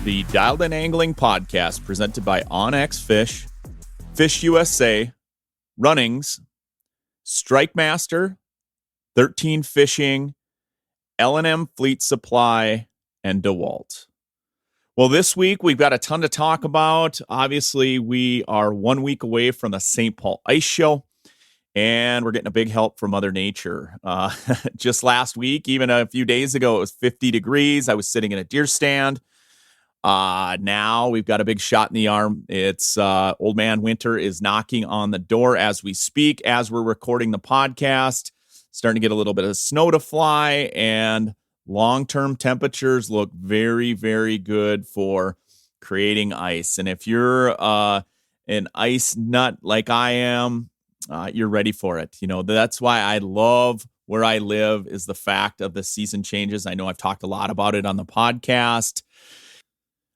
the Dialed In Angling podcast presented by OnX Fish, Fish USA, Runnings, Strike Master, 13 Fishing, L&M Fleet Supply, and DeWalt. Well, this week we've got a ton to talk about. Obviously, we are 1 week away from the St. Paul Ice Show, and we're getting a big help from Mother Nature. Just last week, even a few days ago, it was 50 degrees. I was sitting in a deer stand. Now we've got a big shot in the arm. It's Old Man Winter is knocking on the door as we speak, as we're recording the podcast. Starting to get a little bit of snow to fly, and long-term temperatures look very, very good for creating ice. And if you're an ice nut like I am, you're ready for it. You know, that's why I love where I live, is the fact of the season changes. I know I've talked a lot about it on the podcast.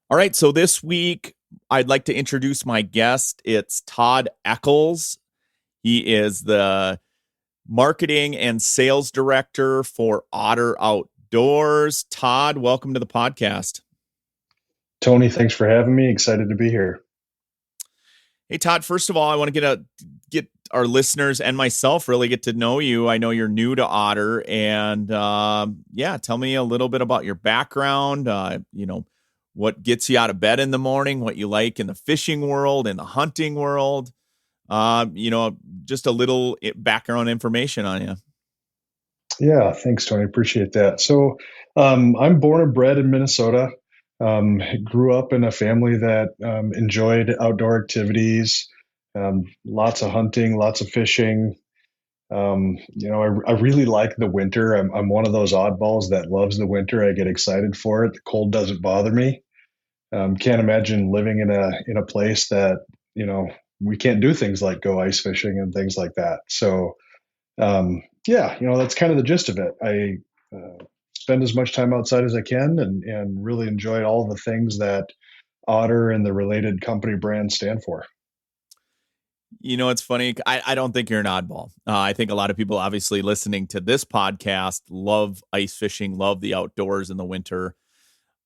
All right, so this week I'd like to introduce my guest. It's Todd Eccless. He is the marketing and sales director for Otter Outdoors. Todd, welcome to the podcast. Tony, thanks for having me. Excited to be here. Hey, Todd, first of all, I want to get our listeners and myself really get to know you. I know you're new to Otter, and tell me a little bit about your background, what gets you out of bed in the morning, what you like in the fishing world, in the hunting world, just a little background information on you. Yeah, thanks, Tony. Appreciate that. So I'm born and bred in Minnesota. Grew up in a family that enjoyed outdoor activities, lots of hunting, lots of fishing. I really like the winter. I'm one of those oddballs that loves the winter. I get excited for it. The cold doesn't bother me. Can't imagine living in a place that, we can't do things like go ice fishing and things like that. So, that's kind of the gist of it. I spend as much time outside as I can and really enjoy all the things that Otter and the related company brands stand for. You know, it's funny. I don't think you're an oddball. I think a lot of people obviously listening to this podcast love ice fishing, love the outdoors in the winter.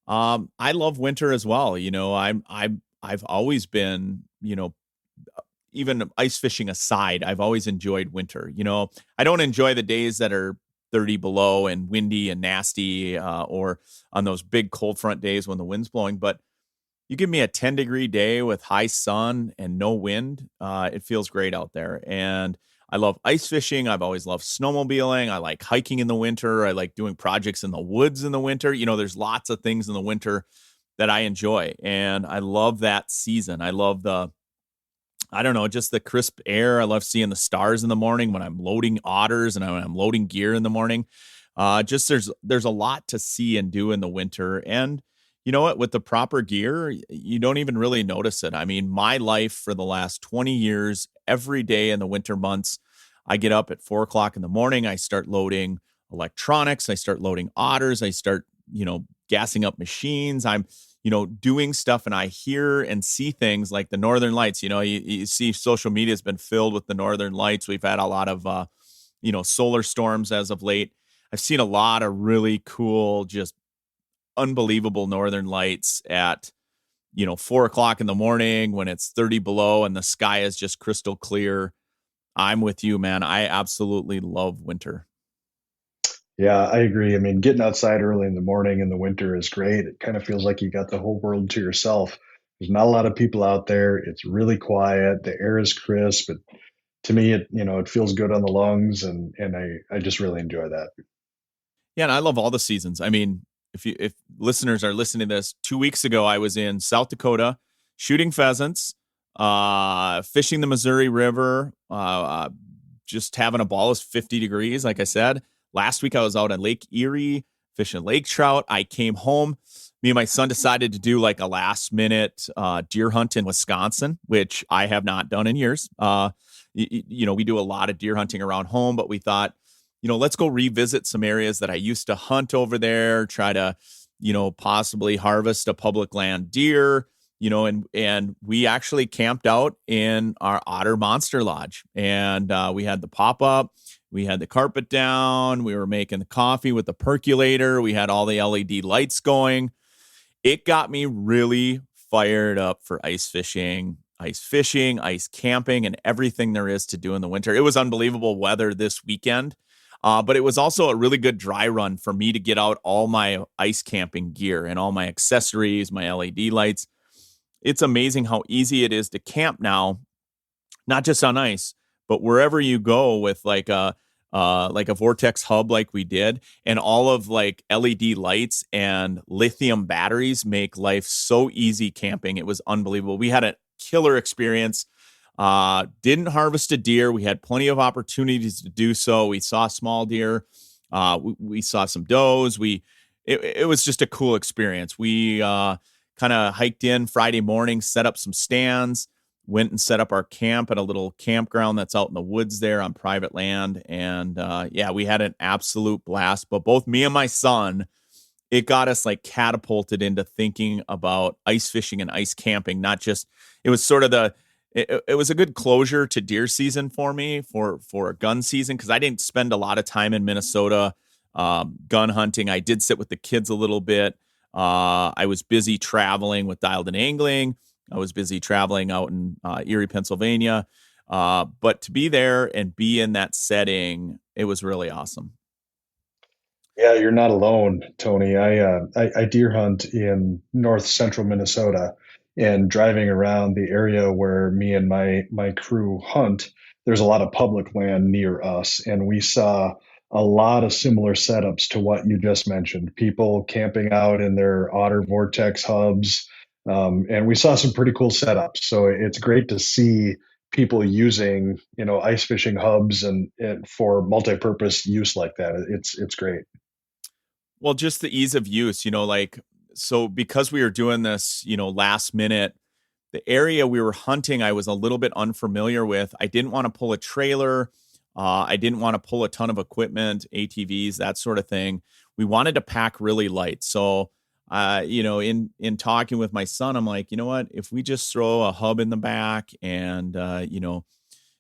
I love winter as well. You know, I've always been, even ice fishing aside, I've always enjoyed winter. You know, I don't enjoy the days that are 30 below and windy and nasty, or on those big cold front days when the wind's blowing. But you give me a 10-degree day with high sun and no wind, it feels great out there. And I love ice fishing. I've always loved snowmobiling. I like hiking in the winter. I like doing projects in the woods in the winter. You know, there's lots of things in the winter that I enjoy. And I love that season. I love just the crisp air. I love seeing the stars in the morning when I'm loading otters and when I'm loading gear in the morning. There's a lot to see and do in the winter. And you know what? With the proper gear, you don't even really notice it. I mean, my life for the last 20 years, every day in the winter months, I get up at 4:00 in the morning. I start loading electronics. I start loading otters. I start, gassing up machines. I'm, doing stuff, and I hear and see things like the Northern Lights. You see social media has been filled with the Northern Lights. We've had a lot of, solar storms as of late. I've seen a lot of really cool, just unbelievable Northern Lights at 4:00 in the morning when it's 30 below and the sky is just crystal clear. I'm with you, man. I absolutely love winter. Yeah, I agree. I mean, getting outside early in the morning in the winter is great. It kind of feels like you got the whole world to yourself. There's not a lot of people out there. It's really quiet. The air is crisp. But to me, it feels good on the lungs, and I just really enjoy that. Yeah, and I love all the seasons. I mean, if listeners are listening to this, 2 weeks ago, I was in South Dakota shooting pheasants, fishing the Missouri River, just having a ball. It's 50 degrees, like I said. Last week, I was out on Lake Erie fishing lake trout. I came home. Me and my son decided to do like a last minute deer hunt in Wisconsin, which I have not done in years. We do a lot of deer hunting around home, but we thought, let's go revisit some areas that I used to hunt over there, try to, possibly harvest a public land deer, and we actually camped out in our Otter Monster Lodge, and we had the pop-up, we had the carpet down, we were making the coffee with the percolator, we had all the LED lights going. it got me really fired up for ice fishing, ice camping, and everything there is to do in the winter. It was unbelievable weather this weekend, but it was also a really good dry run for me to get out all my ice camping gear and all my accessories, my LED lights. It's amazing how easy it is to camp now, not just on ice, but wherever you go with like a vortex hub like we did, and all of like LED lights and lithium batteries make life so easy camping. It was unbelievable. We had a killer experience. Didn't harvest a deer. We had plenty of opportunities to do so. We saw small deer. We saw some does. It was just a cool experience. We kind of hiked in Friday morning, set up some stands, went and set up our camp at a little campground that's out in the woods there on private land. And yeah, we had an absolute blast. But both me and my son, it got us like catapulted into thinking about ice fishing and ice camping. Not just, it was sort of it was a good closure to deer season for me for gun season, because I didn't spend a lot of time in Minnesota gun hunting. I did sit with the kids a little bit. I was busy traveling with Dialed In Angling. I was busy traveling out in Erie, Pennsylvania. But to be there and be in that setting, it was really awesome. Yeah, you're not alone, Tony. I deer hunt in north central Minnesota, and driving around the area where me and my crew hunt, there's a lot of public land near us, and we saw a lot of similar setups to what you just mentioned. People camping out in their Otter Vortex hubs, and we saw some pretty cool setups. So it's great to see people using, ice fishing hubs and for multi-purpose use like that. It's great. Well, just the ease of use, like, so because we were doing this, last minute, the area we were hunting, I was a little bit unfamiliar with. I didn't want to pull a trailer. I didn't want to pull a ton of equipment, ATVs, that sort of thing. We wanted to pack really light. So, in talking with my son, I'm like, you know what? If we just throw a hub in the back and,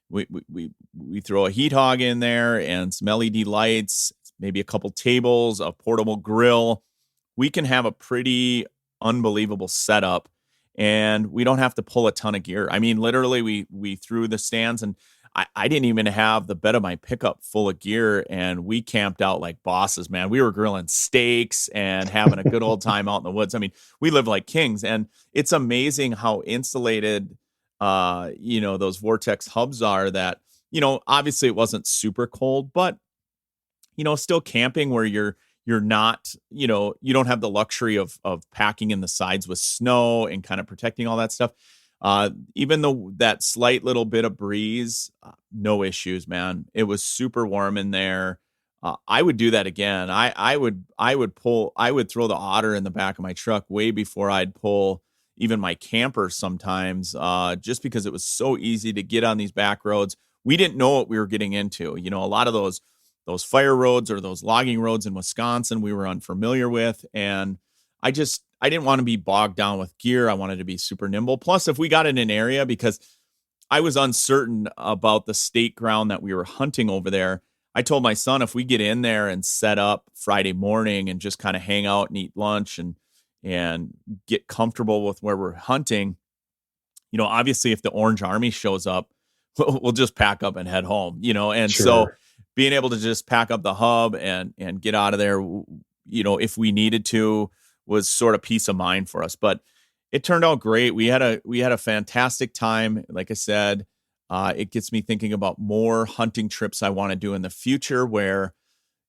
we throw a heat hog in there and some LED lights, maybe a couple tables, a portable grill, we can have a pretty unbelievable setup, and we don't have to pull a ton of gear. I mean, literally we threw the stands, and I didn't even have the bed of my pickup full of gear, and we camped out like bosses, man. We were grilling steaks and having a good old time out in the woods. I mean, we live like kings, and it's amazing how insulated those vortex hubs are. That, obviously it wasn't super cold, but still camping where you're not, you don't have the luxury of packing in the sides with snow and kind of protecting all that stuff. Even though that slight little bit of breeze, no issues, man. It was super warm in there. I would do that again. I would throw the Otter in the back of my truck way before I'd pull even my camper sometimes, just because it was so easy to get on these back roads. We didn't know what we were getting into. A lot of those fire roads or those logging roads in Wisconsin, we were unfamiliar with. And I didn't want to be bogged down with gear. I wanted to be super nimble. Plus, if we got in an area, because I was uncertain about the state ground that we were hunting over there, I told my son, if we get in there and set up Friday morning and just kind of hang out and eat lunch and get comfortable with where we're hunting, obviously if the Orange Army shows up, we'll just pack up and head home, and Sure. so being able to just pack up the hub and get out of there, if we needed to, was sort of peace of mind for us. But it turned out great. We had a fantastic time. Like I said, it gets me thinking about more hunting trips I want to do in the future, where,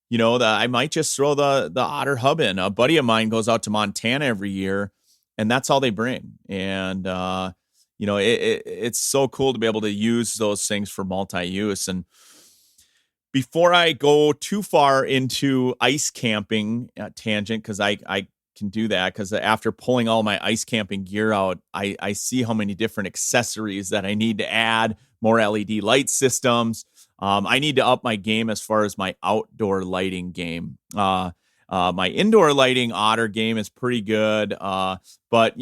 I might just throw the Otter hub in. A buddy of mine goes out to Montana every year, and that's all they bring. And, it's so cool to be able to use those things for multi-use. And before I go too far into ice camping tangent, because I can do that, because after pulling all my ice camping gear out, I see how many different accessories that I need to add, more LED light systems. I need to up my game as far as my outdoor lighting game. My indoor lighting Otter game is pretty good. But,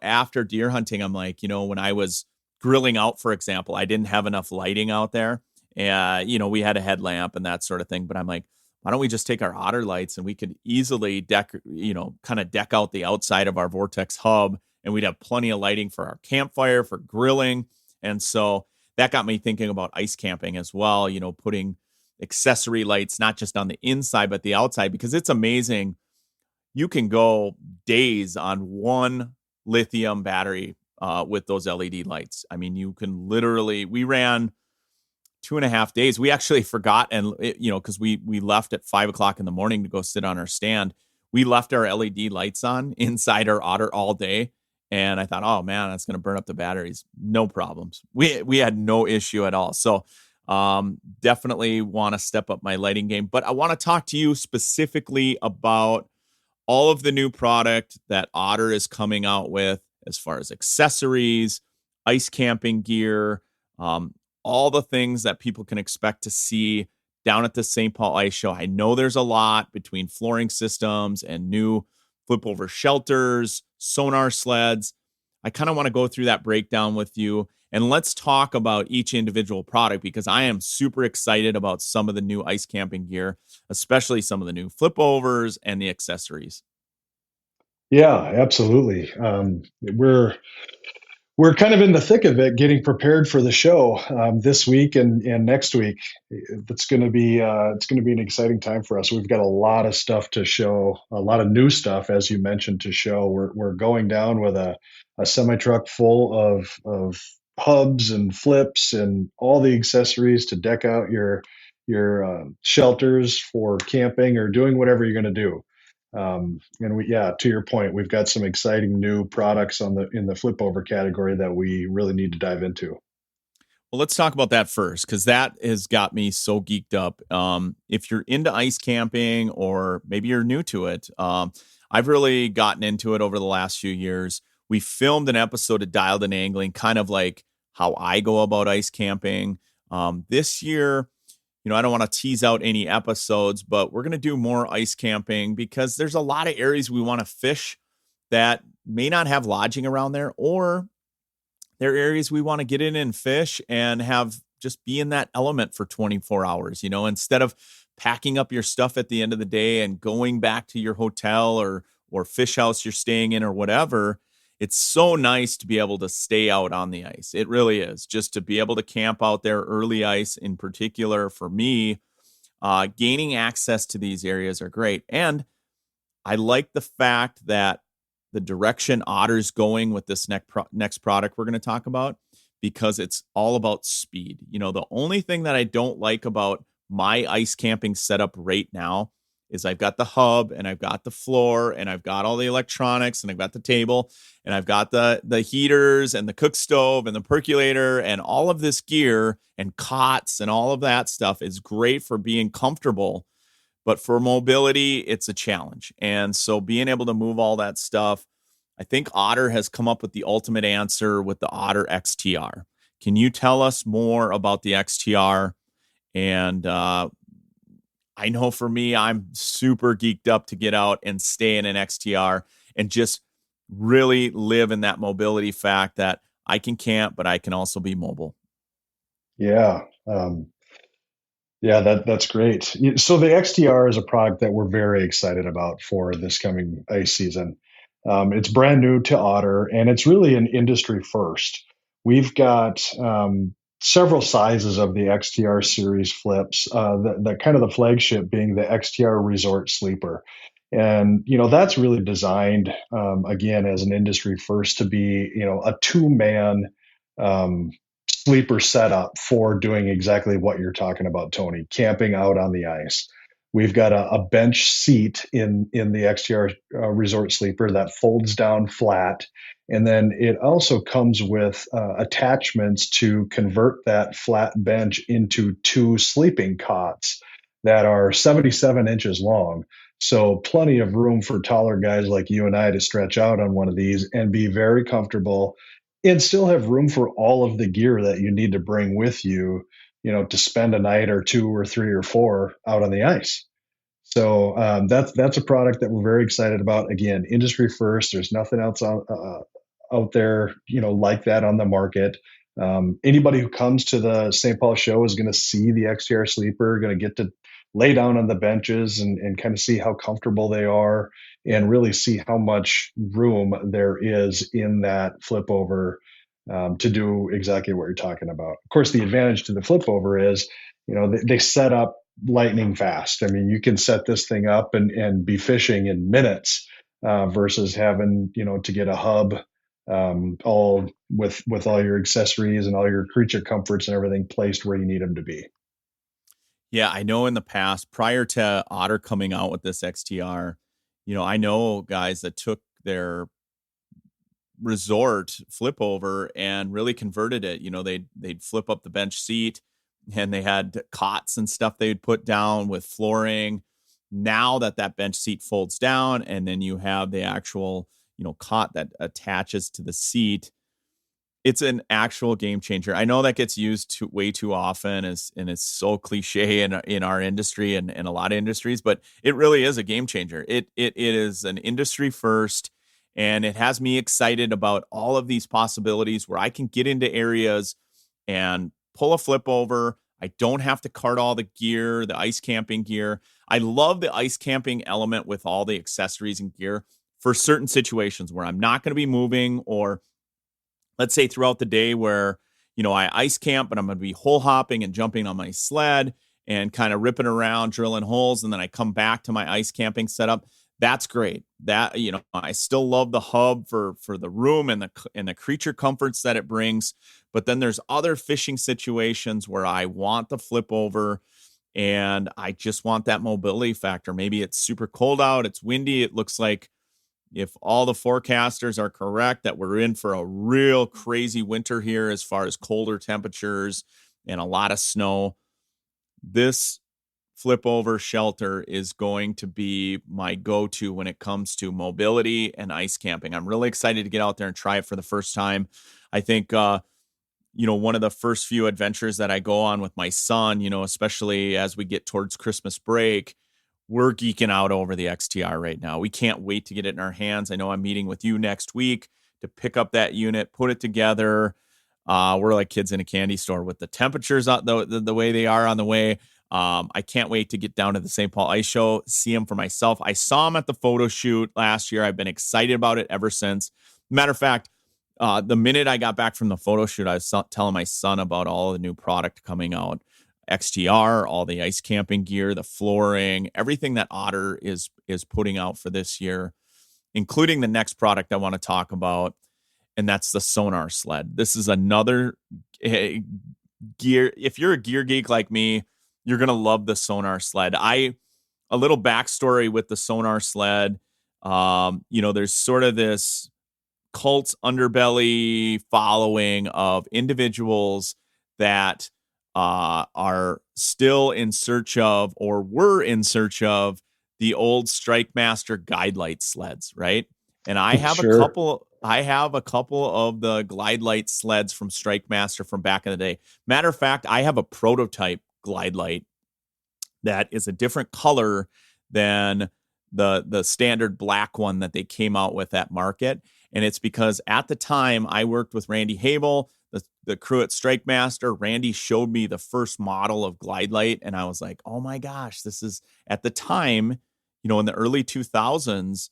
after deer hunting, I'm like, when I was grilling out, for example, I didn't have enough lighting out there. We had a headlamp and that sort of thing. But I'm like, why don't we just take our Otter lights and we could easily kind of deck out the outside of our Vortex hub, and we'd have plenty of lighting for our campfire, for grilling. And so that got me thinking about ice camping as well, putting accessory lights, not just on the inside, but the outside, because it's amazing. You can go days on one lithium battery with those LED lights. I mean, you can literally, we ran 2.5 days. We actually forgot, and because we left at 5 o'clock in the morning to go sit on our stand. We left our LED lights on inside our Otter all day, and I thought, oh man, that's going to burn up the batteries. No problems. We had no issue at all. So definitely want to step up my lighting game. But I want to talk to you specifically about all of the new product that Otter is coming out with as far as accessories, ice camping gear, all the things that people can expect to see down at the St. Paul Ice Show. I know there's a lot between flooring systems and new flip over shelters, sonar sleds. I kind of want to go through that breakdown with you, and let's talk about each individual product, because I am super excited about some of the new ice camping gear, especially some of the new flip overs and the accessories. Yeah, absolutely. We're kind of in the thick of it, getting prepared for the show this week and next week. It's going to be an exciting time for us. We've got a lot of stuff to show, a lot of new stuff, as you mentioned, to show. We're going down with a semi truck full of hubs and flips and all the accessories to deck out your shelters for camping or doing whatever you're going to do. And yeah, to your point, we've got some exciting new products in the flip over category that we really need to dive into. Well, let's talk about that first, because that has got me so geeked up. If you're into ice camping, or maybe you're new to it, I've really gotten into it over the last few years. We filmed an episode of Dialed in Angling, kind of like how I go about ice camping. This year, I don't want to tease out any episodes, but we're going to do more ice camping because there's a lot of areas we want to fish that may not have lodging around there, or they're areas we want to get in and fish and have just be in that element for 24 hours, instead of packing up your stuff at the end of the day and going back to your hotel or fish house you're staying in or whatever. It's so nice to be able to stay out on the ice. It really is. Just to be able to camp out there, early ice in particular, for me, gaining access to these areas are great. And I like the fact that the direction Otter's going with this next product we're going to talk about, because it's all about speed. The only thing that I don't like about my ice camping setup right now is I've got the hub, and I've got the floor, and I've got all the electronics, and I've got the table, and I've got the heaters and the cook stove and the percolator and all of this gear and cots and all of that stuff is great for being comfortable. But for mobility, it's a challenge. And so being able to move all that stuff, I think Otter has come up with the ultimate answer with the Otter XTR. Can you tell us more about the XTR? And I know for me, I'm super geeked up to get out and stay in an XTR and just really live in that mobility fact that I can camp, but I can also be mobile. Yeah. Yeah, that's great. So the XTR is a product that we're very excited about for this coming ice season. It's brand new to Otter, and it's really an industry first. We've got several sizes of the XTR series flips. The kind of the flagship being the XTR Resort Sleeper, and that's really designed again as an industry first to be a two-man sleeper setup for doing exactly what you're talking about, Tony, camping out on the ice. We've got a bench seat in the XTR Resort Sleeper that folds down flat. And then it also comes with attachments to convert that flat bench into two sleeping cots that are 77 inches long. So plenty of room for taller guys like you and I to stretch out on one of these and be very comfortable, and still have room for all of the gear that you need to bring with you, to spend a night or two or three or four out on the ice. So that's a product that we're very excited about. Again, industry first. There's nothing else out there, like that on the market. Anybody who comes to the St. Paul show is going to see the XTR Sleeper, going to get to lay down on the benches and kind of see how comfortable they are and really see how much room there is in that flip over to do exactly what you're talking about. Of course, the advantage to the flip over is, they set up lightning fast. I mean, you can set this thing up and be fishing in minutes versus having, to get a hub all with all your accessories and all your creature comforts and everything placed where you need them to be. Yeah, I know in the past, prior to Otter coming out with this XTR, I know guys that took their resort flip over and really converted it. They'd flip up the bench seat and they had cots and stuff they'd put down with flooring. Now that bench seat folds down and then you have the actual, cot that attaches to the seat, it's an actual game changer. I know that gets used way too often and it's so cliche in our industry and a lot of industries, but it really is a game changer. It is an industry first, and it has me excited about all of these possibilities where I can get into areas and pull a flip over. I don't have to cart all the gear, the ice camping gear. I love the ice camping element with all the accessories and gear for certain situations where I'm not going to be moving, or let's say throughout the day where, I ice camp, but I'm going to be hole hopping and jumping on my sled and kind of ripping around, drilling holes. And then I come back to my ice camping setup. That's great. That, I still love the hub for the room and the creature comforts that it brings. But then there's other fishing situations where I want the flip over and I just want that mobility factor. Maybe it's super cold out. It's windy. It looks like, if all the forecasters are correct, that we're in for a real crazy winter here as far as colder temperatures and a lot of snow, this flip over shelter is going to be my go-to when it comes to mobility and ice camping. I'm really excited to get out there and try it for the first time. I think, one of the first few adventures that I go on with my son, especially as we get towards Christmas break, we're geeking out over the XTR right now. We can't wait to get it in our hands. I know I'm meeting with you next week to pick up that unit, put it together. We're like kids in a candy store with the temperatures the way they are on the way. I can't wait to get down to the St. Paul Ice Show, see them for myself. I saw them at the photo shoot last year. I've been excited about it ever since. Matter of fact, the minute I got back from the photo shoot, I was telling my son about all the new product coming out. XTR, all the ice camping gear, the flooring, everything that Otter is putting out for this year, including the next product I want to talk about, and that's the sonar sled. This is another gear. If you're a gear geek like me, you're gonna love the sonar sled. A little backstory with the sonar sled. There's sort of this cult underbelly following of individuals that are still in search of, or were in search of, the old Strike Master Guide Light sleds, right? And I have a Sure. couple. I have a couple of the Glide Light sleds from Strike Master from back in the day. Matter of fact, I have a prototype Glide Light that is a different color than the standard black one that they came out with at market. And it's because at the time I worked with Randy Habel, the crew at Strike Master. Randy showed me the first model of Glide Light, and I was like, oh my gosh, this is, at the time, in the early 2000s,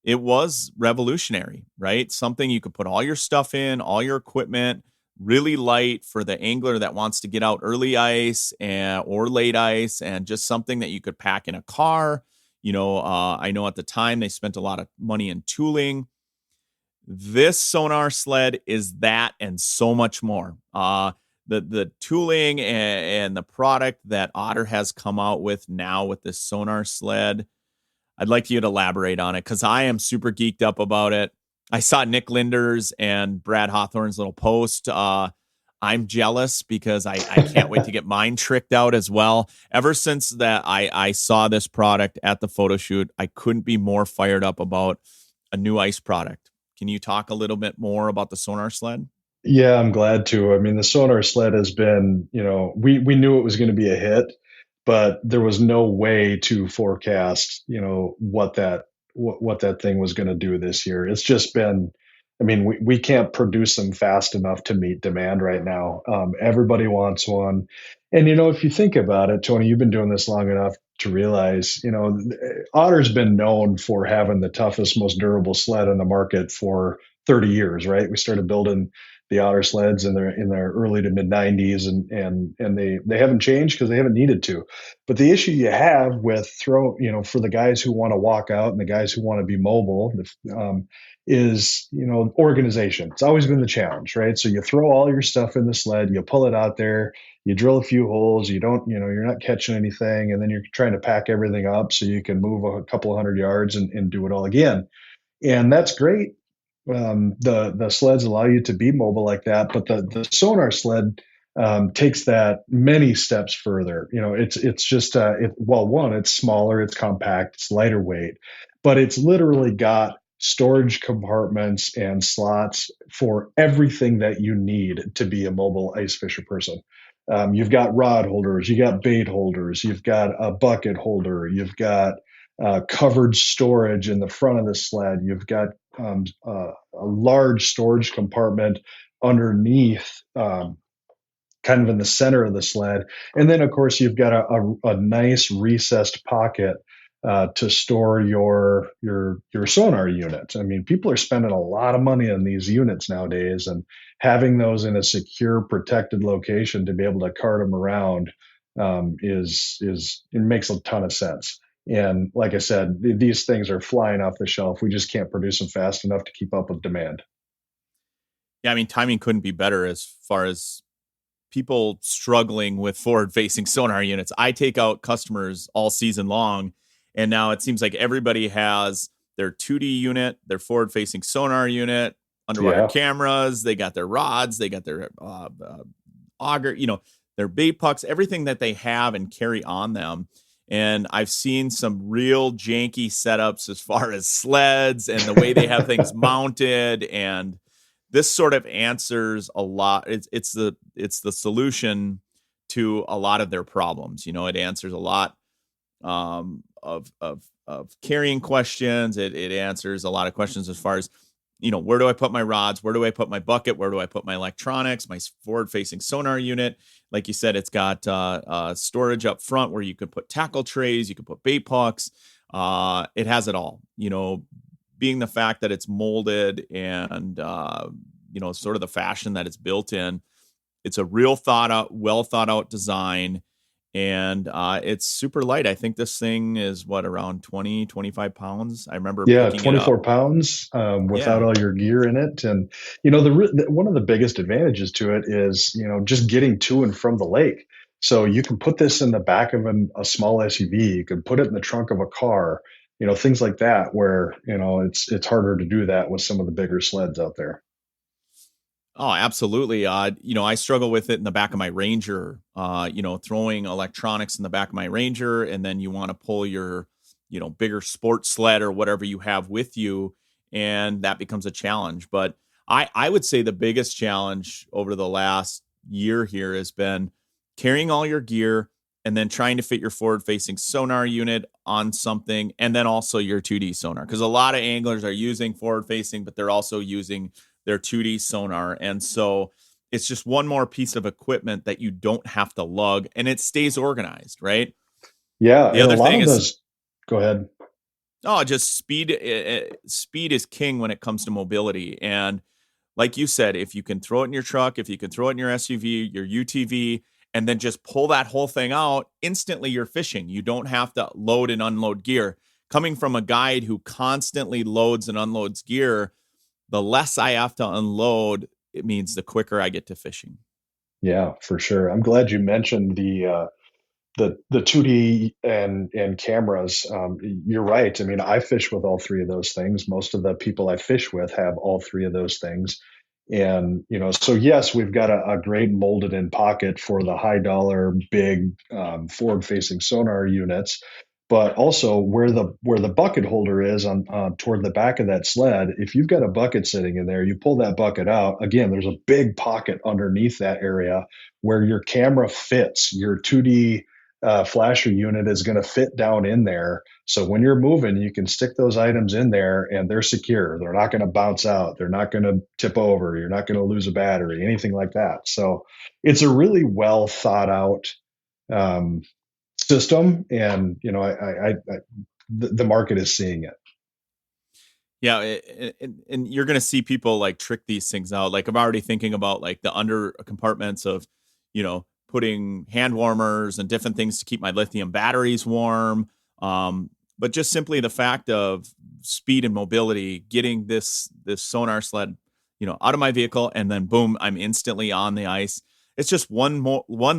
it was revolutionary, right? Something you could put all your stuff in, all your equipment, really light for the angler that wants to get out early ice or late ice, and just something that you could pack in a car. I know at the time they spent a lot of money in tooling. This sonar sled is that and so much more. The tooling and the product that Otter has come out with now with this sonar sled, I'd like you to elaborate on it because I am super geeked up about it. I saw Nick Linder's and Brad Hawthorne's little post. I'm jealous because I can't wait to get mine tricked out as well. Ever since that I saw this product at the photo shoot, I couldn't be more fired up about a new ice product. Can you talk a little bit more about the sonar sled? Yeah, I'm glad to. I mean, the sonar sled has been, we knew it was going to be a hit, but there was no way to forecast, what that thing was going to do this year. It's just been I mean, we can't produce them fast enough to meet demand right now. Everybody wants one. And, if you think about it, Tony, you've been doing this long enough to realize, Otter's been known for having the toughest, most durable sled in the market for 30 years, right? We started building the Otter sleds in their early to mid 90s, and they haven't changed because they haven't needed to. But the issue you have with for the guys who want to walk out and the guys who want to be mobile, is organization. It's always been the challenge, right? So you throw all your stuff in the sled, you pull it out there, you drill a few holes, you don't you're not catching anything, and then you're trying to pack everything up so you can move a couple of hundred yards and do it all again. And that's great. The sleds allow you to be mobile like that, but the sonar sled takes that many steps further. It's just well, one, it's smaller, it's compact, it's lighter weight, but it's literally got storage compartments and slots for everything that you need to be a mobile ice fisher person. You've got rod holders, you got bait holders, you've got a bucket holder, you've got covered storage in the front of the sled. You've got a large storage compartment underneath, kind of in the center of the sled. And then, of course, you've got a nice recessed pocket to store your sonar unit. I mean, people are spending a lot of money on these units nowadays, and having those in a secure, protected location to be able to cart them around it makes a ton of sense. And like I said, these things are flying off the shelf. We just can't produce them fast enough to keep up with demand. Yeah, I mean, timing couldn't be better as far as people struggling with forward facing sonar units. I take out customers all season long, and now it seems like everybody has their 2D unit, their forward facing sonar unit, underwater Yeah. cameras, they got their rods, they got their auger, their bait pucks, everything that they have and carry on them. And I've seen some real janky setups as far as sleds and the way they have things mounted, and this sort of answers a lot. It's the solution to a lot of their problems. It answers a lot of carrying questions. It answers a lot of questions as far as, where do I put my rods? Where do I put my bucket? Where do I put my electronics, my forward facing sonar unit? Like you said, it's got storage up front where you could put tackle trays, you could put bait pucks. It has it all, being the fact that it's molded and, sort of the fashion that it's built in. It's a real well thought out design. And it's super light. I think this thing is around 20, 25 pounds. I remember Yeah, picking it up. 24 pounds without Yeah. all your gear in it. And, one of the biggest advantages to it is, just getting to and from the lake. So you can put this in the back of a small SUV. You can put it in the trunk of a car, things like that, where, it's harder to do that with some of the bigger sleds out there. Oh, absolutely. I struggle with it in the back of my Ranger, throwing electronics in the back of my Ranger, and then you want to pull your, bigger sports sled or whatever you have with you, and that becomes a challenge. But I would say the biggest challenge over the last year here has been carrying all your gear and then trying to fit your forward facing sonar unit on something, and then also your 2D sonar. Because a lot of anglers are using forward facing, but they're also using their 2D sonar. And so it's just one more piece of equipment that you don't have to lug, and it stays organized, right? Yeah. The And a other lot thing of is, those, go ahead. just speed. Speed is king when it comes to mobility. And like you said, if you can throw it in your truck, if you can throw it in your SUV, your UTV, and then just pull that whole thing out, instantly you're fishing. You don't have to load and unload gear. Coming from a guide who constantly loads and unloads gear, the less I have to unload, it means the quicker I get to fishing. Yeah, for sure. I'm glad you mentioned the 2D and cameras. You're right. I mean, I fish with all three of those things. Most of the people I fish with have all three of those things. And, so yes, we've got a great molded in pocket for the high dollar, big forward facing sonar units. But also where the bucket holder is on toward the back of that sled, if you've got a bucket sitting in there, you pull that bucket out. Again, there's a big pocket underneath that area where your camera fits your 2D flasher unit is going to fit down in there. So when you're moving, you can stick those items in there and they're secure. They're not going to bounce out. They're not going to tip over. You're not going to lose a battery, anything like that. So it's a really well thought out um, system. And, the market is seeing it. Yeah, and you're gonna see people like trick these things out. Like I'm already thinking about like the under compartments of, putting hand warmers and different things to keep my lithium batteries warm. But just simply the fact of speed and mobility, getting this sonar sled, out of my vehicle, and then boom, I'm instantly on the ice. It's just one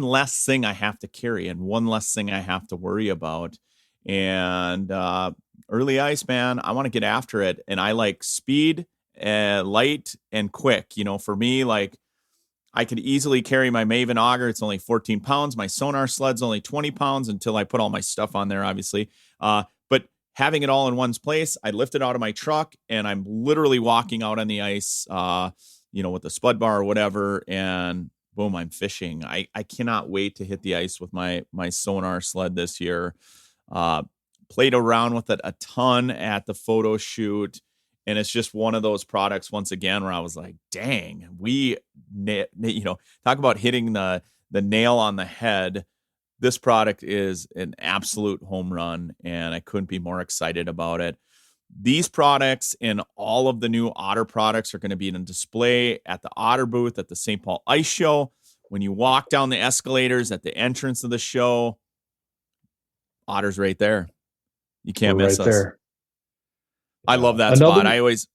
less thing I have to carry and one less thing I have to worry about. And early ice, man, I want to get after it. And I like speed, light, and quick. For me, like I could easily carry my Maven auger. It's only 14 pounds. My sonar sled's only 20 pounds until I put all my stuff on there, obviously. But having it all in one place, I lift it out of my truck and I'm literally walking out on the ice, with the spud bar or whatever. And boom, I'm fishing. I cannot wait to hit the ice with my sonar sled this year. Played around with it a ton at the photo shoot. And it's just one of those products, once again, where I was like, dang, talk about hitting the nail on the head. This product is an absolute home run, and I couldn't be more excited about it. These products and all of the new Otter products are going to be in display at the Otter booth at the St. Paul Ice Show. When you walk down the escalators at the entrance of the show, Otter's right there. You can't We're miss right us. there. I love that Another, spot.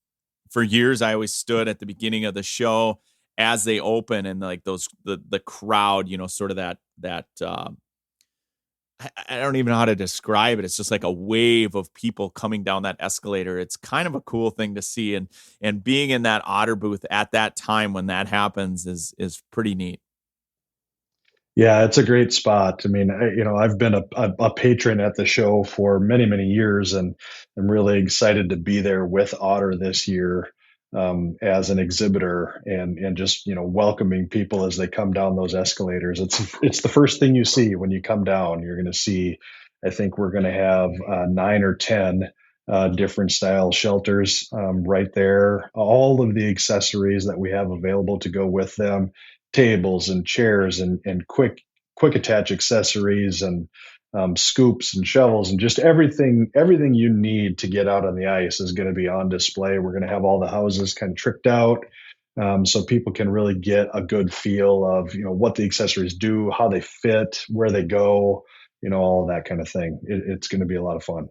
For years, I always stood at the beginning of the show as they open, and like the crowd, sort of that I don't even know how to describe it. It's just like a wave of people coming down that escalator. It's kind of a cool thing to see, and being in that Otter booth at that time when that happens is pretty neat. Yeah, it's a great spot. I mean, I've been a patron at the show for many, many years, and I'm really excited to be there with Otter this year as an exhibitor and just welcoming people as they come down those escalators. It's the first thing you see when you come down. You're going to see, I think we're going to have 9 or 10 different style shelters right there. All of the accessories that we have available to go with them, tables and chairs and quick attach accessories and scoops and shovels and just everything you need to get out on the ice is going to be on display. We're going to have all the houses kind of tricked out, so people can really get a good feel of what the accessories do, how they fit, where they go, all of that kind of thing. It's going to be a lot of fun.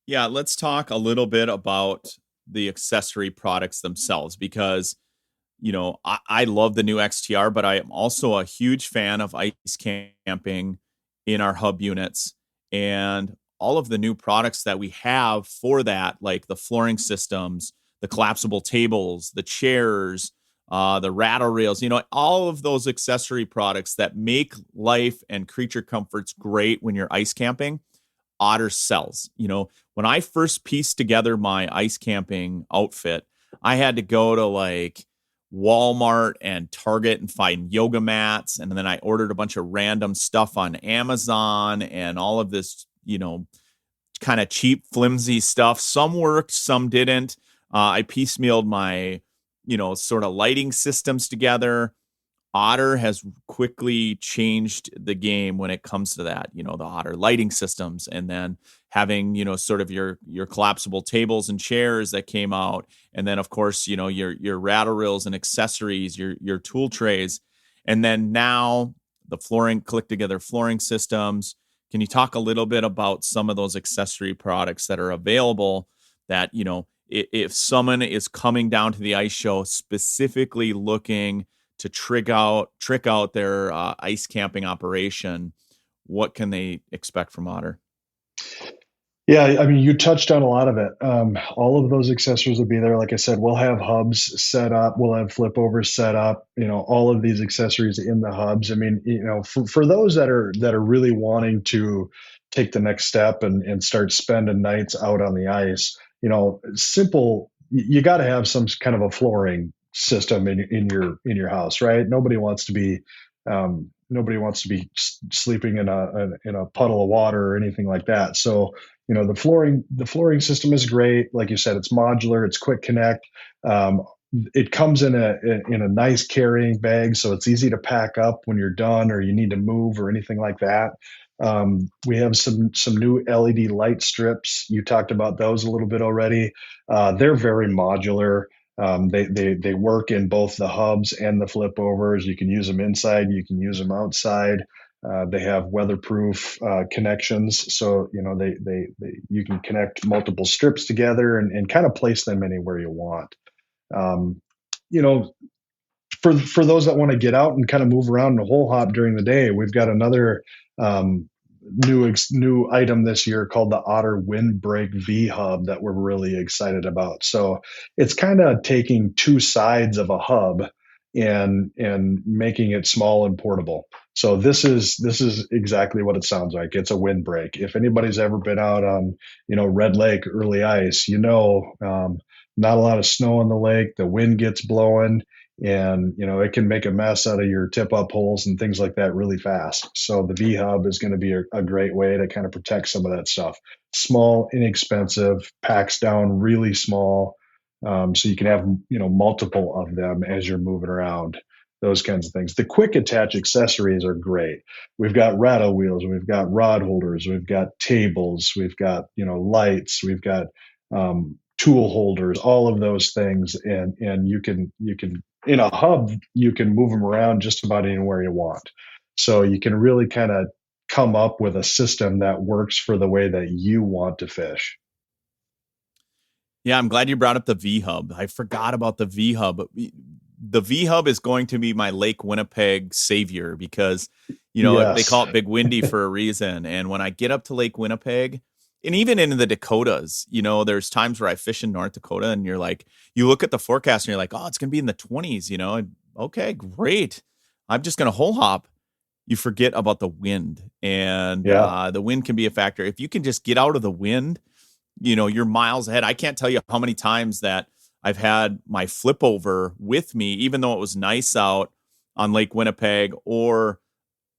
Yeah, let's talk a little bit about the accessory products themselves, because I love the new XTR, but I am also a huge fan of ice camping in our hub units, and all of the new products that we have for that, like the flooring systems, the collapsible tables, the chairs, the rattle rails, all of those accessory products that make life and creature comforts great when you're ice camping. Otter sells. When I first pieced together my ice camping outfit, I had to go to like Walmart and Target and find yoga mats. And then I ordered a bunch of random stuff on Amazon and all of this, kind of cheap, flimsy stuff. Some worked, some didn't. I piecemealed my, sort of lighting systems together. Otter has quickly changed the game when it comes to that, the Otter lighting systems, and then having, sort of your collapsible tables and chairs that came out. And then of course, your rattle reels and accessories, your tool trays. And then now the flooring, click together flooring systems. Can you talk a little bit about some of those accessory products that are available that, if someone is coming down to the ice show specifically looking to trick out their ice camping operation, what can they expect from Otter? Yeah, I mean, you touched on a lot of it. All of those accessories will be there. Like I said, we'll have hubs set up. We'll have flip overs set up. All of these accessories in the hubs. I mean, for those that are really wanting to take the next step and start spending nights out on the ice, simple. You got to have some kind of a flooring system in your house, right? Nobody wants to be nobody wants to be sleeping in a puddle of water or anything like that. So, the flooring system is great. Like you said, it's modular, it's quick connect. Um, it comes in a nice carrying bag, so it's easy to pack up when you're done or you need to move or anything like that. We have some new LED light strips. You talked about those a little bit already. They're very modular. They work in both the hubs and the flip overs. You can use them inside, you can use them outside. They have weatherproof connections, so you can connect multiple strips together and kind of place them anywhere you want. Um, you know, for those that want to get out and kind of move around in a hole hop during the day, we've got another um, new item this year called the Otter Windbreak V Hub that we're really excited about. So it's kind of taking two sides of a hub and making it small and portable. So this is exactly what it sounds like. It's a windbreak. If anybody's ever been out on Red Lake early ice, not a lot of snow on the lake. The wind gets blowing and it can make a mess out of your tip up holes and things like that really fast. So the V Hub is going to be a great way to kind of protect some of that stuff. Small, inexpensive, packs down really small, so you can have multiple of them as you're moving around. Those kinds of things. The quick attach accessories are great. We've got rattle wheels, we've got rod holders, we've got tables, we've got lights, we've got tool holders, all of those things, and you can in a hub you can move them around just about anywhere you want. So you can really kind of come up with a system that works for the way that you want to fish. Yeah, I'm glad you brought up the V Hub. I forgot about the V Hub. The V Hub is going to be my Lake Winnipeg savior because, they Yes. call it Big Windy for a reason. And when I get up to Lake Winnipeg, and even in the Dakotas, there's times where I fish in North Dakota and you look at the forecast and you're like, oh, it's going to be in the 20s, and okay, great. I'm just going to hole hop. You forget about the wind, and Yeah. the wind can be a factor. If you can just get out of the wind, you're miles ahead. I can't tell you how many times that I've had my flip over with me, even though it was nice out on Lake Winnipeg or,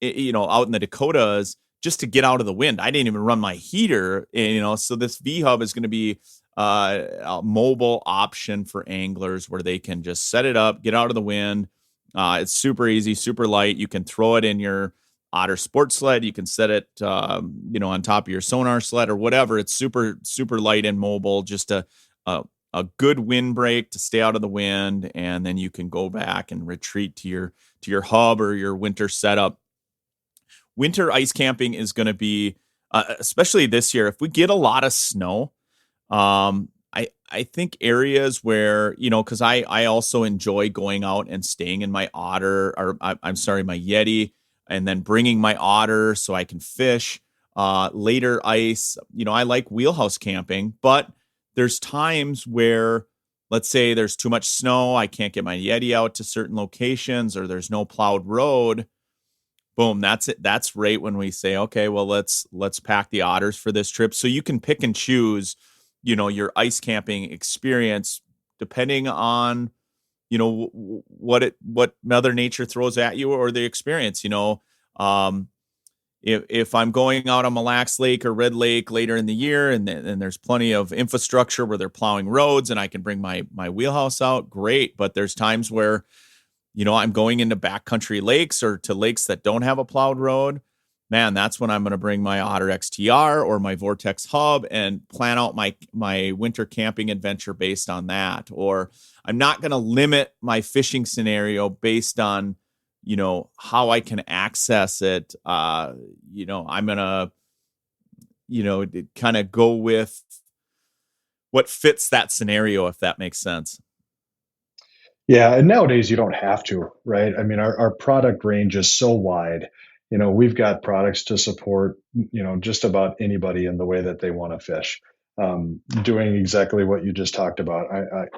out in the Dakotas just to get out of the wind. I didn't even run my heater, so this V Hub is going to be a mobile option for anglers where they can just set it up, get out of the wind. It's super easy, super light. You can throw it in your Otter sports sled. You can set it, on top of your sonar sled or whatever. It's super, super light and mobile. Just a good windbreak to stay out of the wind, and then you can go back and retreat to your hub or your winter setup. Winter ice camping is going to be, especially this year, if we get a lot of snow. I think areas where, because I also enjoy going out and staying in my Otter, or I'm sorry, my Yeti, and then bringing my Otter so I can fish. Later ice, I like wheelhouse camping, but there's times where, let's say there's too much snow, I can't get my Yeti out to certain locations, or there's no plowed road. Boom, that's it. That's right when we say, okay, well, let's pack the Otters for this trip. So you can pick and choose, your ice camping experience depending on, what Mother Nature throws at you or the experience. Um, if I'm going out on Mille Lacs Lake or Red Lake later in the year, and there's plenty of infrastructure where they're plowing roads, and I can bring my wheelhouse out, great. But there's times where, I'm going into backcountry lakes or to lakes that don't have a plowed road. Man, that's when I'm going to bring my Otter XTR or my Vortex Hub and plan out my winter camping adventure based on that. Or I'm not going to limit my fishing scenario based on, how I can access it. I'm going to, kind of go with what fits that scenario, if that makes sense. Yeah, and nowadays you don't have to, right? I mean, our product range is so wide. We've got products to support, just about anybody in the way that they want to fish. Doing exactly what you just talked about.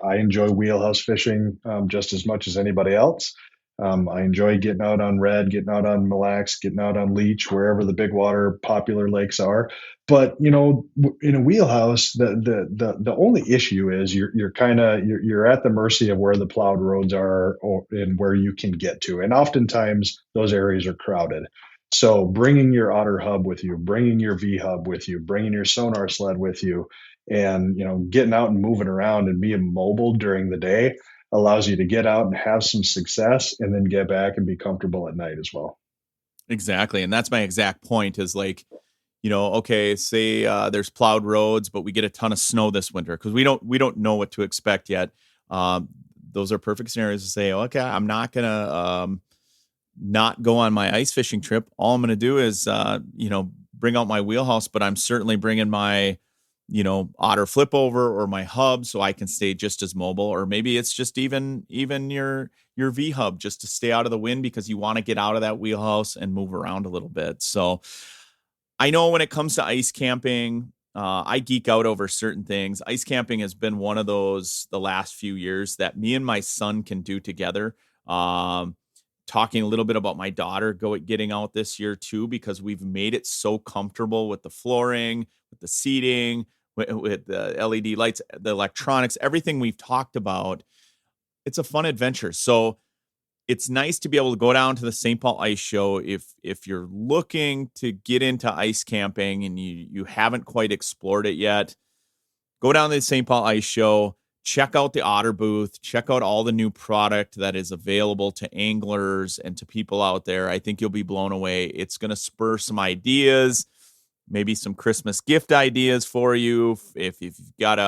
I enjoy wheelhouse fishing just as much as anybody else. I enjoy getting out on Red, getting out on Mille Lacs, getting out on Leech, wherever the big water popular lakes are. But in a wheelhouse, the only issue is you're at the mercy of where the plowed roads are, and where you can get to, and oftentimes those areas are crowded. So bringing your Otter hub with you, bringing your V hub with you, bringing your sonar sled with you, and getting out and moving around and being mobile during the day allows you to get out and have some success, and then get back and be comfortable at night as well. Exactly. And that's my exact point is like, okay, say there's plowed roads, but we get a ton of snow this winter because we don't know what to expect yet. Um, those are perfect scenarios to say, okay, I'm not gonna not go on my ice fishing trip. All I'm gonna do is bring out my wheelhouse, but I'm certainly bringing my Otter flip over or my hub so I can stay just as mobile. Or maybe it's just even your V hub just to stay out of the wind because you want to get out of that wheelhouse and move around a little bit. So I know when it comes to ice camping, I geek out over certain things. Ice camping has been one of those the last few years that me and my son can do together. Um, Talking a little bit about my daughter getting out this year too, because we've made it so comfortable with the flooring, with the seating, with the LED lights, the electronics, everything we've talked about. It's a fun adventure. So it's nice to be able to go down to the St. Paul Ice Show if you're looking to get into ice camping and you haven't quite explored it yet. Go down to the St. Paul Ice Show, check out the Otter booth, check out all the new product that is available to anglers and to people out there. I think you'll be blown away. It's going to spur some ideas, maybe some Christmas gift ideas for you. If you've got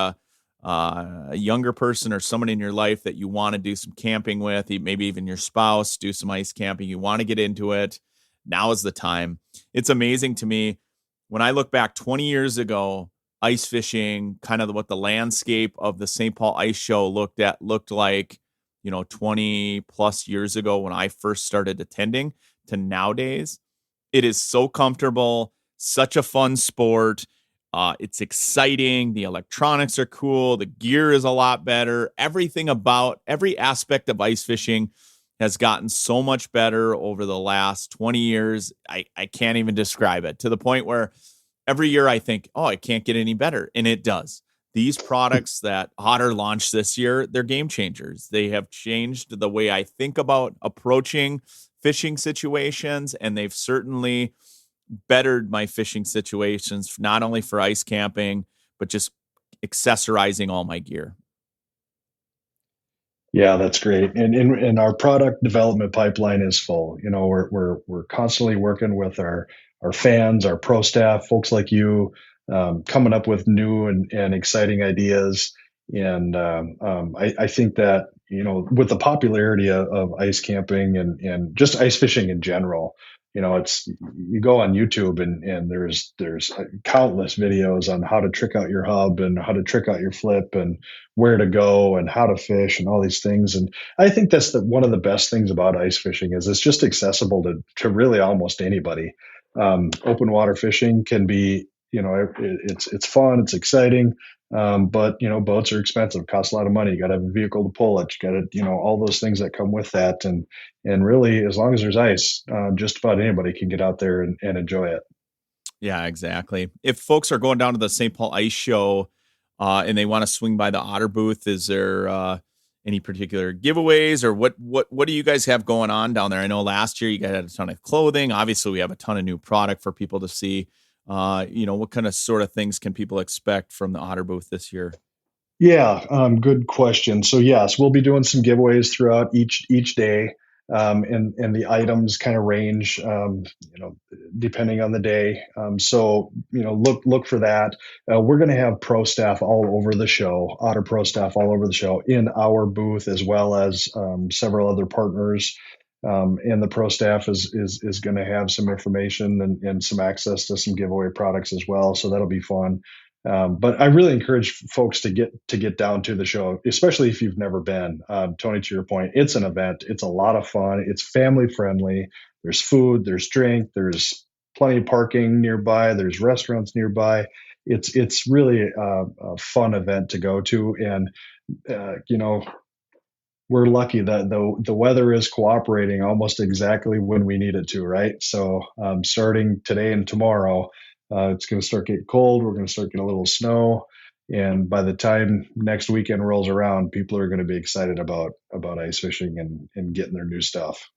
a younger person or someone in your life that you want to do some camping with, maybe even your spouse, do some ice camping, you want to get into it, now is the time. It's amazing to me when I look back 20 years ago, ice fishing, kind of what the landscape of the St. Paul Ice Show looked like, 20 plus years ago when I first started attending to nowadays. It is so comfortable, such a fun sport. It's exciting. The electronics are cool. The gear is a lot better. Every aspect of ice fishing has gotten so much better over the last 20 years. I can't even describe it, to the point where every year I think, oh, it can't get any better. And it does. These products that Otter launched this year, they're game changers. They have changed the way I think about approaching fishing situations, and they've certainly bettered my fishing situations, not only for ice camping, but just accessorizing all my gear. Yeah, that's great. And our product development pipeline is full. We're constantly working with our fans, our pro staff, folks like you, coming up with new and exciting ideas. And I think that with the popularity of ice camping and just ice fishing in general, it's you go on YouTube, and there's countless videos on how to trick out your hub and how to trick out your flip and where to go and how to fish and all these things. And I think that's one of the best things about ice fishing is it's just accessible to really almost anybody. Open water fishing can be, it's fun, it's exciting. But boats are expensive, cost a lot of money. You got to have a vehicle to pull it. You got to, all those things that come with that. And really, as long as there's ice, just about anybody can get out there and enjoy it. Yeah, exactly. If folks are going down to the St. Paul Ice Show and they want to swing by the Otter booth, is there any particular giveaways, or what do you guys have going on down there? I know last year you guys had a ton of clothing. Obviously, we have a ton of new product for people to see. What kind of sort of things can people expect from the Otter booth this year? Yeah, good question. So yes, we'll be doing some giveaways throughout each day, and the items kind of range, depending on the day. So look for that. We're going to have pro staff all over the show, Otter pro staff all over the show in our booth, as well as several other partners. And the pro staff is going to have some information and some access to some giveaway products as well. So that'll be fun. But I really encourage folks to get down to the show, especially if you've never been. Tony, to your point, it's an event. It's a lot of fun. It's family friendly. There's food. There's drink. There's plenty of parking nearby. There's restaurants nearby. It's really a fun event to go to, and uh, you know we're lucky that the weather is cooperating almost exactly when we need it to, right? So starting today and tomorrow, it's going to start getting cold. We're going to start getting a little snow, and by the time next weekend rolls around, people are going to be excited about ice fishing and getting their new stuff.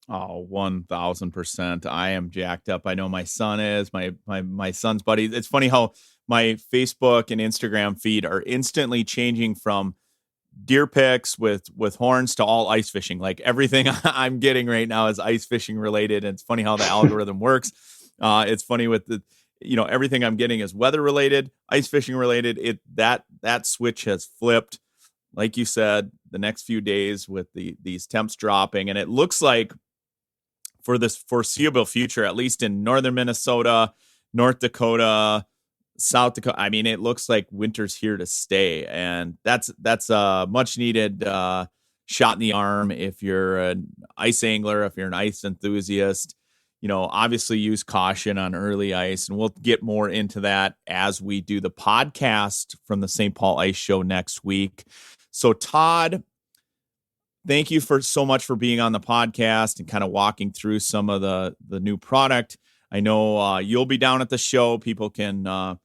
Oh, 1000%. I am jacked up. I know my son is, my son's buddy. It's funny how my Facebook and Instagram feed are instantly changing from deer pics with horns to all ice fishing. Like everything I'm getting right now is ice fishing related. And it's funny how the algorithm works. It's funny with everything I'm getting is weather related, ice fishing related. That switch has flipped. Like you said, the next few days with these temps dropping, and it looks like for this foreseeable future, at least in northern Minnesota, North Dakota, South Dakota. I mean, it looks like winter's here to stay, and that's a much needed shot in the arm if you're an ice angler, if you're an ice enthusiast. Obviously use caution on early ice, and we'll get more into that as we do the podcast from the St. Paul Ice Show next week. So, Todd, thank you for so much for being on the podcast and kind of walking through some of the new product. I know you'll be down at the show. People can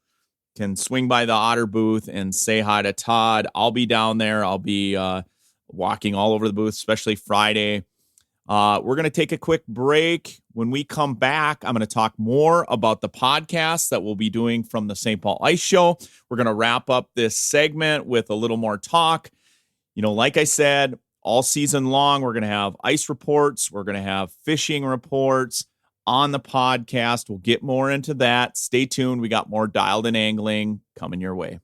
swing by the Otter booth and say hi to Todd. I'll be down there. I'll be walking all over the booth, especially Friday. We're going to take a quick break. When we come back, I'm going to talk more about the podcast that we'll be doing from the St. Paul Ice Show. We're going to wrap up this segment with a little more talk. Like I said, all season long, we're going to have ice reports. We're going to have fishing reports on the podcast. We'll get more into that. Stay tuned. We got more Dialed In Angling coming your way.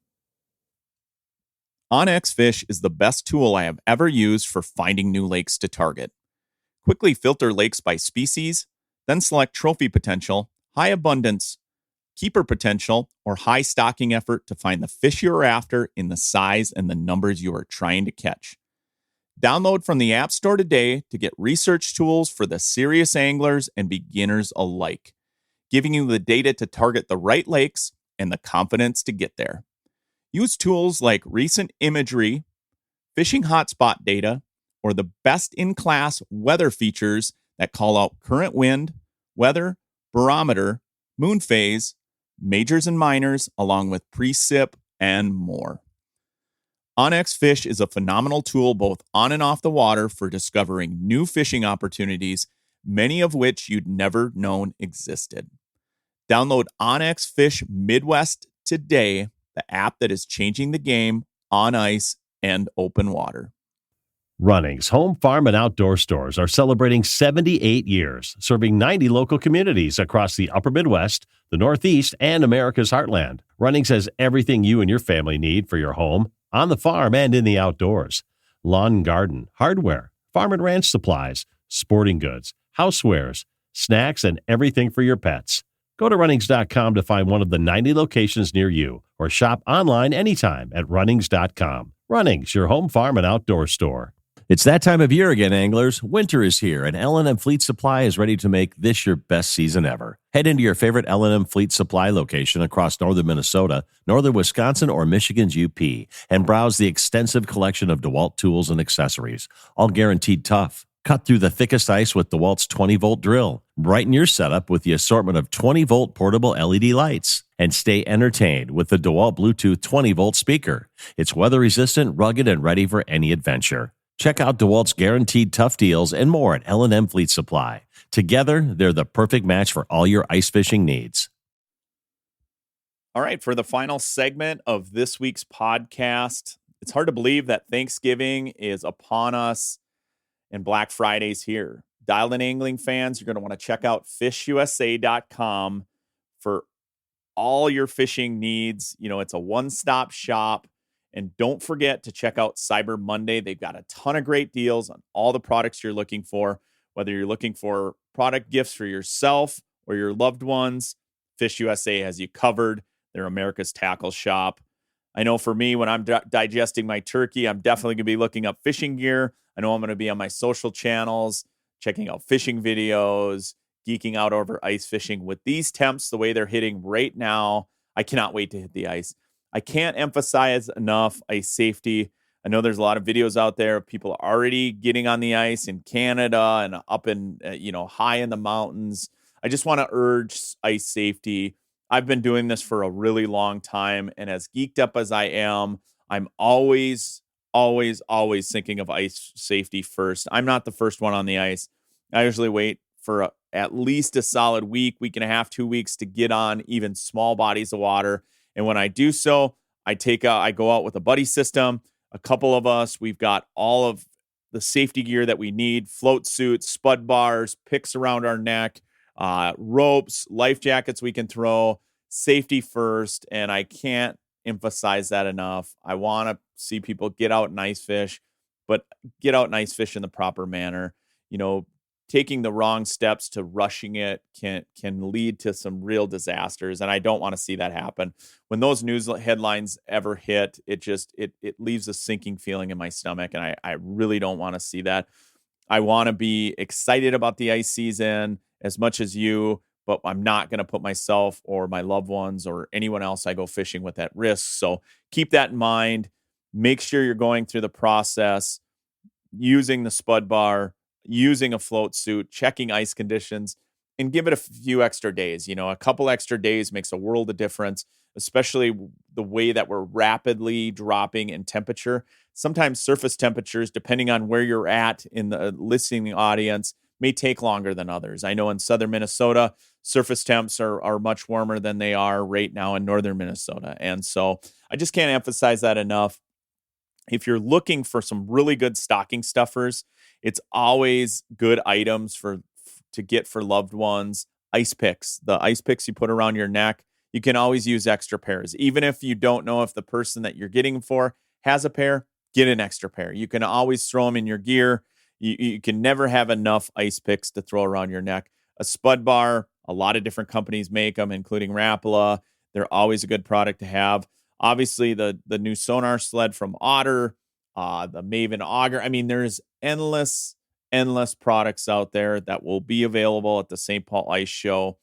OnX Fish is the best tool I have ever used for finding new lakes to target. Quickly filter lakes by species, then select trophy potential, high abundance, keeper potential, or high stocking effort to find the fish you're after in the size and the numbers you are trying to catch. Download from the App Store today to get research tools for the serious anglers and beginners alike, giving you the data to target the right lakes and the confidence to get there. Use tools like recent imagery, fishing hotspot data, or the best-in-class weather features that call out current wind, weather, barometer, moon phase, majors and minors, along with precip and more. OnX Fish is a phenomenal tool both on and off the water for discovering new fishing opportunities, many of which you'd never known existed. Download OnX Fish Midwest today, the app that is changing the game on ice and open water. Runnings Home, Farm, and Outdoor stores are celebrating 78 years, serving 90 local communities across the Upper Midwest, the Northeast, and America's Heartland. Runnings has everything you and your family need for your home, on the farm, and in the outdoors. Lawn and garden, hardware, farm and ranch supplies, sporting goods, housewares, snacks, and everything for your pets. Go to runnings.com to find one of the 90 locations near you, or shop online anytime at runnings.com. Runnings, your home, farm, and outdoor store. It's that time of year again, anglers. Winter is here, and L&M Fleet Supply is ready to make this your best season ever. Head into your favorite L&M Fleet Supply location across northern Minnesota, northern Wisconsin, or Michigan's UP, and browse the extensive collection of DeWalt tools and accessories, all guaranteed tough. Cut through the thickest ice with DeWalt's 20-volt drill. Brighten your setup with the assortment of 20-volt portable LED lights. And stay entertained with the DeWalt Bluetooth 20-volt speaker. It's weather-resistant, rugged, and ready for any adventure. Check out DeWalt's guaranteed tough deals and more at L&M Fleet Supply. Together, they're the perfect match for all your ice fishing needs. All right, for the final segment of this week's podcast, it's hard to believe that Thanksgiving is upon us and Black Friday's here. Dialed In Angling fans, you're going to want to check out fishusa.com for all your fishing needs. It's a one-stop shop. And don't forget to check out Cyber Monday. They've got a ton of great deals on all the products you're looking for. Whether you're looking for product gifts for yourself or your loved ones, Fish USA has you covered. They're America's tackle shop. I know for me, when I'm digesting my turkey, I'm definitely going to be looking up fishing gear. I know I'm going to be on my social channels, checking out fishing videos, geeking out over ice fishing. With these temps, the way they're hitting right now, I cannot wait to hit the ice. I can't emphasize enough ice safety. I know there's a lot of videos out there of people already getting on the ice in Canada and up in, high in the mountains. I just want to urge ice safety. I've been doing this for a really long time. And as geeked up as I am, I'm always, always, always thinking of ice safety first. I'm not the first one on the ice. I usually wait for at least a solid week and a half, 2 weeks to get on even small bodies of water. And when I do so, I go out with a buddy system. A couple of us, we've got all of the safety gear that we need: float suits, spud bars, picks around our neck, ropes, life jackets we can throw, safety first. And I can't emphasize that enough. I want to see people get out and ice fish, but get out and ice fish in the proper manner. Taking the wrong steps to rushing it can lead to some real disasters, and I don't want to see that happen. When those news headlines ever hit, it leaves a sinking feeling in my stomach, and I really don't want to see that. I want to be excited about the ice season as much as you, but I'm not going to put myself or my loved ones or anyone else I go fishing with at risk. So keep that in mind. Make sure you're going through the process, using the spud bar, using a float suit, checking ice conditions, and give it a few extra days. A couple extra days makes a world of difference, especially the way that we're rapidly dropping in temperature. Sometimes surface temperatures, depending on where you're at in the listening audience, may take longer than others. I know in southern Minnesota, surface temps are much warmer than they are right now in northern Minnesota. And so I just can't emphasize that enough. If you're looking for some really good stocking stuffers, it's always good items to get for loved ones. Ice picks, the ice picks you put around your neck, you can always use extra pairs. Even if you don't know if the person that you're getting them for has a pair, get an extra pair. You can always throw them in your gear. You can never have enough ice picks to throw around your neck. A spud bar, a lot of different companies make them, including Rapala. They're always a good product to have. Obviously, the new sonar sled from Otter, the Maven Auger. I mean, there's endless products out there that will be available at the St. Paul Ice Show.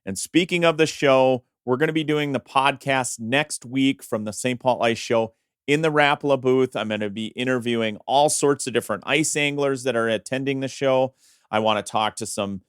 And speaking of the show, we're going to be doing the podcast next week from the St. Paul Ice Show in the Rapala booth. I'm going to be interviewing all sorts of different ice anglers that are attending the show. I want to talk to some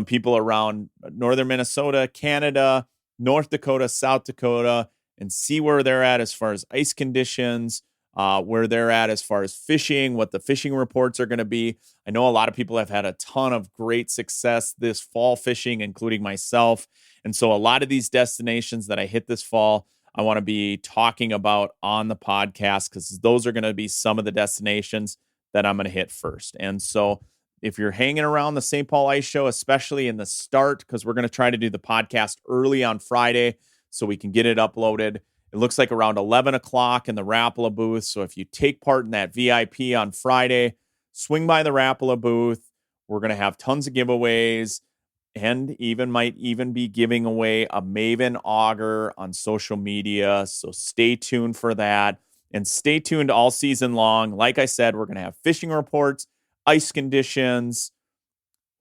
people around northern Minnesota, Canada, North Dakota, South Dakota, and see where they're at as far as ice conditions, where they're at as far as fishing, what the fishing reports are going to be. I know a lot of people have had a ton of great success this fall fishing, including myself. And so a lot of these destinations that I hit this fall, I want to be talking about on the podcast, because those are going to be some of the destinations that I'm going to hit first. And so if you're hanging around the St. Paul Ice Show, especially in the start, because we're going to try to do the podcast early on Friday so we can get it uploaded. It looks like around 11 o'clock in the Rapala booth. So if you take part in that VIP on Friday, swing by the Rapala booth. We're going to have tons of giveaways, and might even be giving away a Maven Auger on social media. So stay tuned for that, and stay tuned all season long. Like I said, we're going to have fishing reports, ice conditions.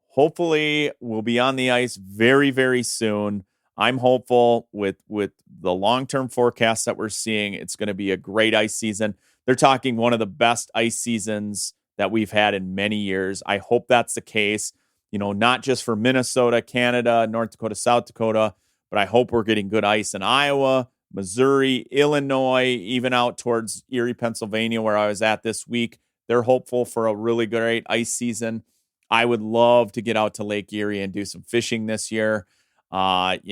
Hopefully we'll be on the ice very, very soon. I'm hopeful with the long-term forecasts that we're seeing. It's going to be a great ice season. They're talking one of the best ice seasons that we've had in many years. I hope that's the case, not just for Minnesota, Canada, North Dakota, South Dakota, but I hope we're getting good ice in Iowa, Missouri, Illinois, even out towards Erie, Pennsylvania, where I was at this week. They're hopeful for a really great ice season. I would love to get out to Lake Erie and do some fishing this year. Even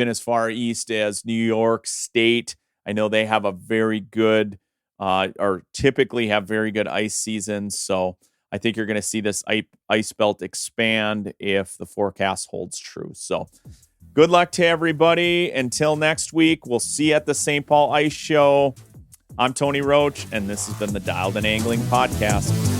as far east as New York State, I know they have a very good, or typically have very good ice seasons. So I think you're going to see this ice belt expand if the forecast holds true. So good luck to everybody. Until next week, we'll see you at the St. Paul Ice Show. I'm Tony Roach, and this has been the Dialed In Angling Podcast.